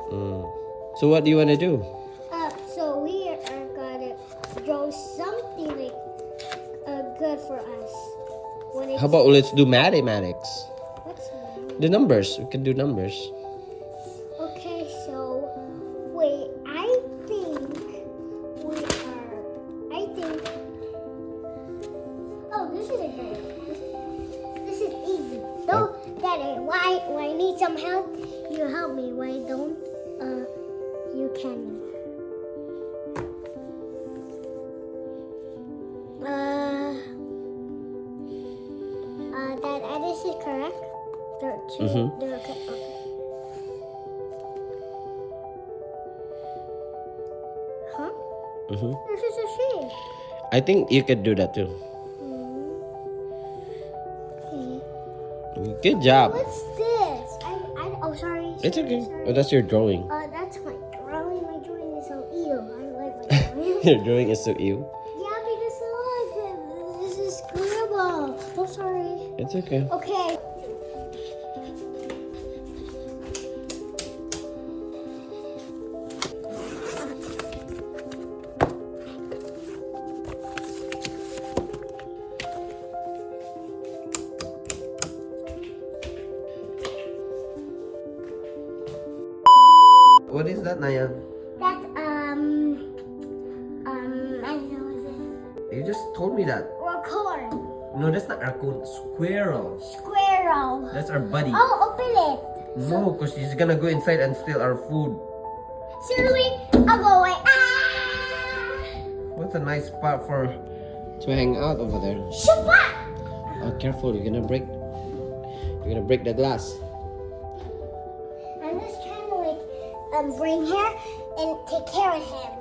So what do you want to do? So we are gonna draw something like good for us. When it's, How about let's do mathematics? what's that? The numbers. We can do numbers. Okay, so wait, I think. Oh, this is a good. This is easy. No, Daddy, why I need some help? You help me. Why don't you can? That this is correct. There are two. There are okay. Huh? This is a shape. I think you could do that too. Okay. Good job. What's this? Oh, sorry. It's okay. Sorry. Oh, that's your drawing. That's my drawing. My drawing is so ew. I don't like my drawing. Your drawing is so ew. Yeah, because look, this is scribble. Oh, sorry. It's okay. Okay. What is that, Naya? That's I don't know what it is. You just told me that. Raccoon. No, that's not raccoon. Squirrel. Squirrel. That's our buddy. Oh, open it. No, because she's gonna go inside and steal our food. Seriously, I'll go away. Ah! What's a nice spot to hang out over there? Shabbat! Oh, careful! You're gonna break the glass. I'm just trying to bring her and take care of him.